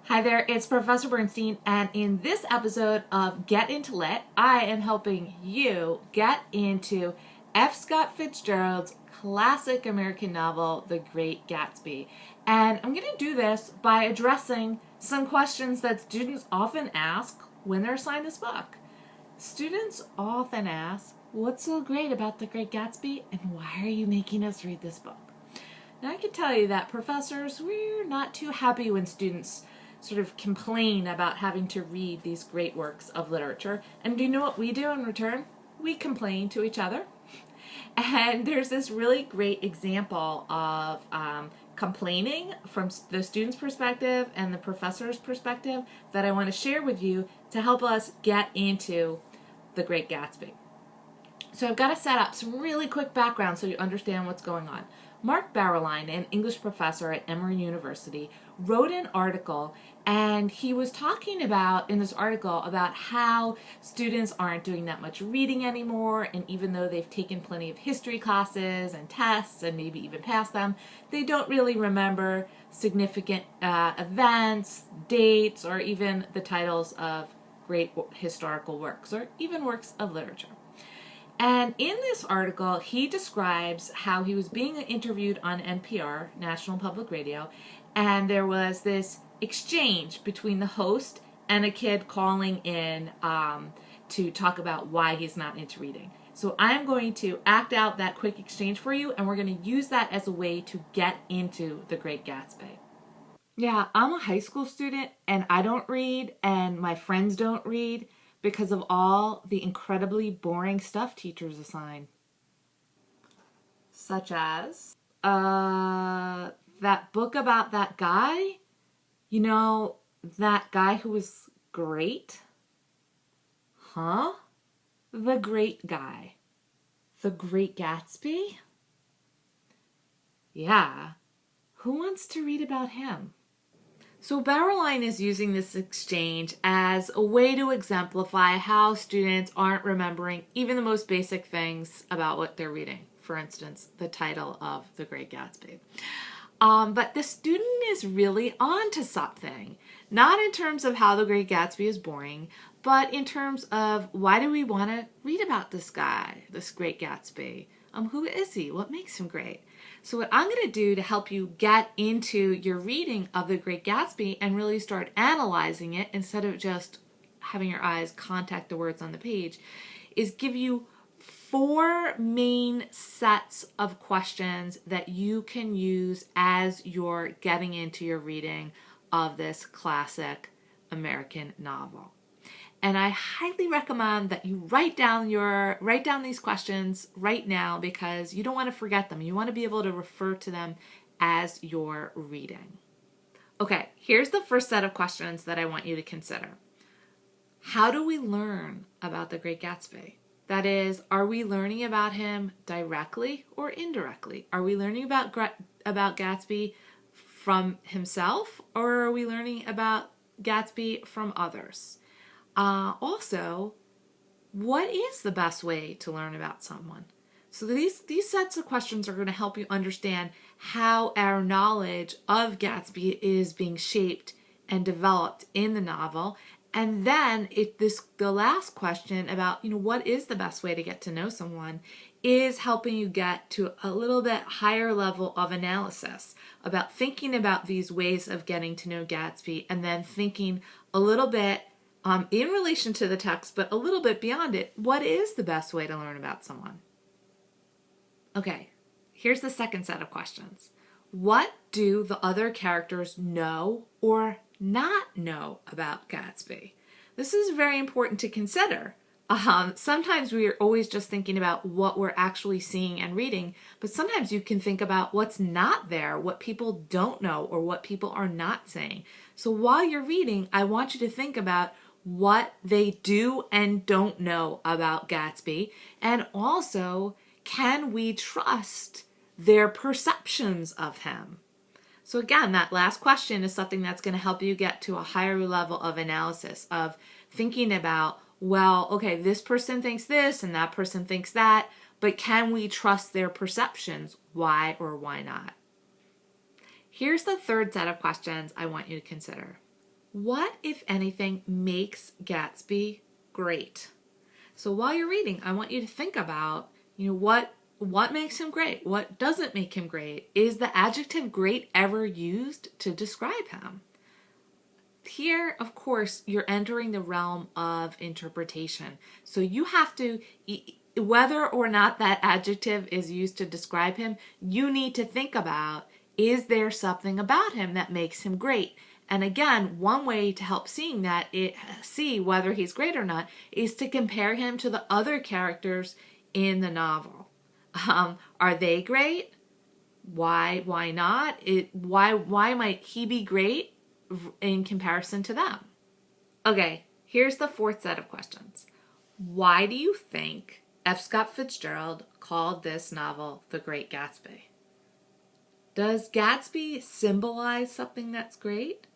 Hi there, it's Professor Bernstein, and in this episode of Get Into Lit, I am helping you get into F. Scott Fitzgerald's classic American novel, The Great Gatsby. And I'm going to do this by addressing some questions that students often ask when they're assigned this book. Students often ask, what's so great about The Great Gatsby, and why are you making us read this book? Now, I can tell you that professors, we're not too happy when students sort of complain about having to read these great works of literature. And do you know what we do in return? We complain to each other. And there's this really great example of complaining from the student's perspective and the professor's perspective that I want to share with you to help us get into The Great Gatsby. So I've got to set up some really quick background so you understand what's going on. Mark Bernstein, an English professor at Emory University, wrote an article, and he was talking about, in this article, about how students aren't doing that much reading anymore, and even though they've taken plenty of history classes and tests and maybe even passed them, they don't really remember significant events, dates, or even the titles of great historical works, or even works of literature. And in this article, he describes how he was being interviewed on NPR, National Public Radio, and there was this exchange between the host and a kid calling in to talk about why he's not into reading. So I'm going to act out that quick exchange for you, and we're going to use that as a way to get into The Great Gatsby. Yeah, I'm a high school student, and I don't read, and my friends don't read, because of all the incredibly boring stuff teachers assign. Such as, that book about that guy? You know, that guy who was great? Huh? The Great Guy. The Great Gatsby? Yeah. Who wants to read about him? So Bernstein is using this exchange as a way to exemplify how students aren't remembering even the most basic things about what they're reading. For instance, the title of The Great Gatsby. But the student is really on to something. Not in terms of how The Great Gatsby is boring, but in terms of why do we want to read about this guy, this Great Gatsby? Who is he? What makes him great? So what I'm going to do to help you get into your reading of The Great Gatsby and really start analyzing it instead of just having your eyes contact the words on the page is give you 4 main sets of questions that you can use as you're getting into your reading of this classic American novel. And I highly recommend that you write down these questions right now because you don't want to forget them. You want to be able to refer to them as you're reading. Okay, here's the first set of questions that I want you to consider. How do we learn about The Great Gatsby? That is, are we learning about him directly or indirectly? Are we learning about Gatsby from himself, or are we learning about Gatsby from others? Also, what is the best way to learn about someone? So these sets of questions are going to help you understand how our knowledge of Gatsby is being shaped and developed in the novel. And then the last question about, what is the best way to get to know someone is helping you get to a little bit higher level of analysis about thinking about these ways of getting to know Gatsby and then thinking a little bit in relation to the text, but a little bit beyond it, what is the best way to learn about someone? Okay, here's the second set of questions. What do the other characters know or not know about Gatsby? This is very important to consider. Sometimes we are always just thinking about what we're actually seeing and reading, but sometimes you can think about what's not there, what people don't know, or what people are not saying. So while you're reading, I want you to think about what they do and don't know about Gatsby, and also, can we trust their perceptions of him? So again, that last question is something that's going to help you get to a higher level of analysis, of thinking about, well, okay, this person thinks this and that person thinks that, but can we trust their perceptions? Why or why not? Here's the third set of questions I want you to consider. What, if anything, makes Gatsby great? So while you're reading, I want you to think about, what makes him great? What doesn't make him great? Is the adjective great ever used to describe him? Here, of course, you're entering the realm of interpretation. So you have to, whether or not that adjective is used to describe him, you need to think about, is there something about him that makes him great? And again, one way to help see whether he's great or not is to compare him to the other characters in the novel. Are they great? Why not? Why might he be great in comparison to them? Okay, here's the fourth set of questions. Why do you think F. Scott Fitzgerald called this novel The Great Gatsby? Does Gatsby symbolize something that's great?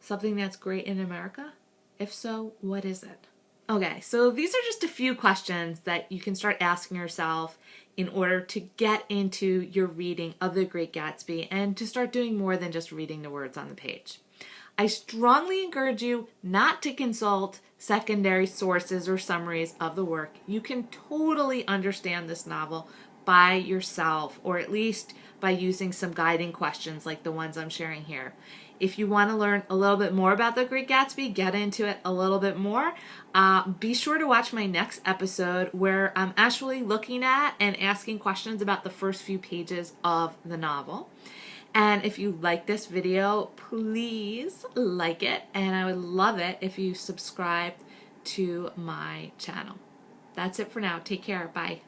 Something that's great in America? If so, what is it? Okay, so these are just a few questions that you can start asking yourself in order to get into your reading of The Great Gatsby and to start doing more than just reading the words on the page. I strongly encourage you not to consult secondary sources or summaries of the work. You can totally understand this novel by yourself, or at least by using some guiding questions like the ones I'm sharing here. If you want to learn a little bit more about The Great Gatsby, get into it a little bit more, be sure to watch my next episode where I'm actually looking at and asking questions about the first few pages of the novel. And if you like this video, please like it, and I would love it if you subscribed to my channel. That's it for now. Take care. Bye.